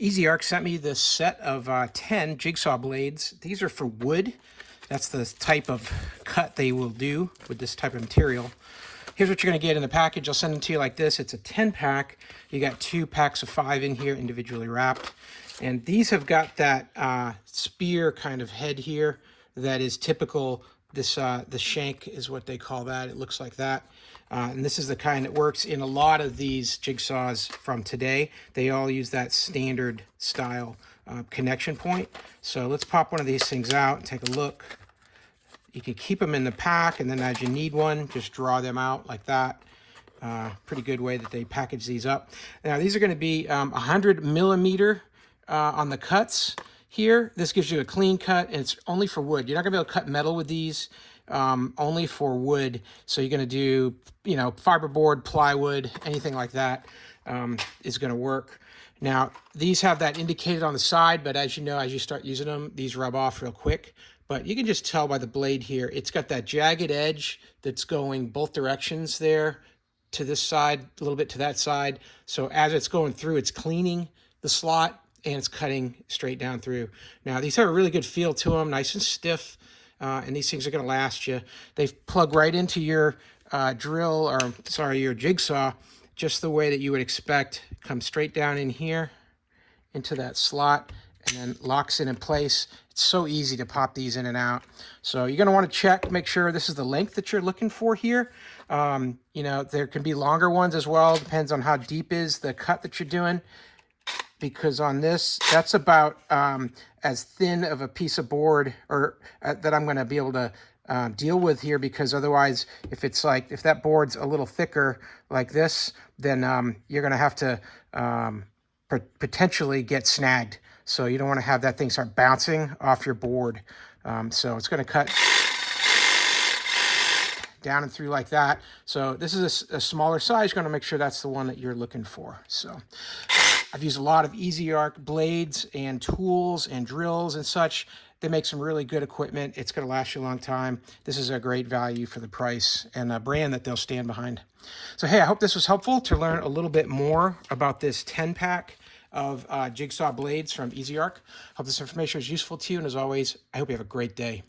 EZARC sent me this set of 10 jigsaw blades. These are for wood. That's the type of cut they will do with this type of material. Here's what you're going to get in the package. I'll send them to you like this. It's a 10-pack. You got 2 packs of 5 in here, individually wrapped. And these have got that spear kind of head here that is typical. This the shank is what they call that. It looks like that. And this is the kind that works in a lot of these jigsaws from today. They all use that standard style connection point. So let's pop one of these things out and take a look. You can keep them in the pack, and then as you need one, just draw them out like that. Pretty good way that they package these up. Now these are going to be 100 millimeter on the cuts here. This gives you a clean cut, and it's only for wood. You're not gonna be able to cut metal with these, only for wood. So you're gonna do, you know, fiberboard, plywood, anything like that is gonna work. Now, these have that indicated on the side, but as you know, as you start using them, these rub off real quick. But you can just tell by the blade here, it's got that jagged edge that's going both directions there, to this side, a little bit to that side. So as it's going through, it's cleaning the slot, and it's cutting straight down through. Now, these have a really good feel to them, nice and stiff, and these things are gonna last you. They plug right into your your jigsaw, just the way that you would expect. Come straight down in here, into that slot, and then locks it in place. It's so easy to pop these in and out. So you're gonna wanna check, make sure this is the length that you're looking for here. You know, there can be longer ones as well, depends on how deep is the cut that you're doing. Because on this, that's about as thin of a piece of board or that I'm going to be able to deal with here, because otherwise, if that board's a little thicker like this, then you're going to have to potentially get snagged. So you don't want to have that thing start bouncing off your board. So it's going to cut down and through like that. So this is a smaller size. You're going to make sure that's the one that you're looking for. So I've used a lot of EZARC blades and tools and drills and such. They make some really good equipment. It's going to last you a long time. This is a great value for the price and a brand that they'll stand behind. So, hey, I hope this was helpful to learn a little bit more about this 10-pack of jigsaw blades from EZARC. Hope this information was useful to you. And as always, I hope you have a great day.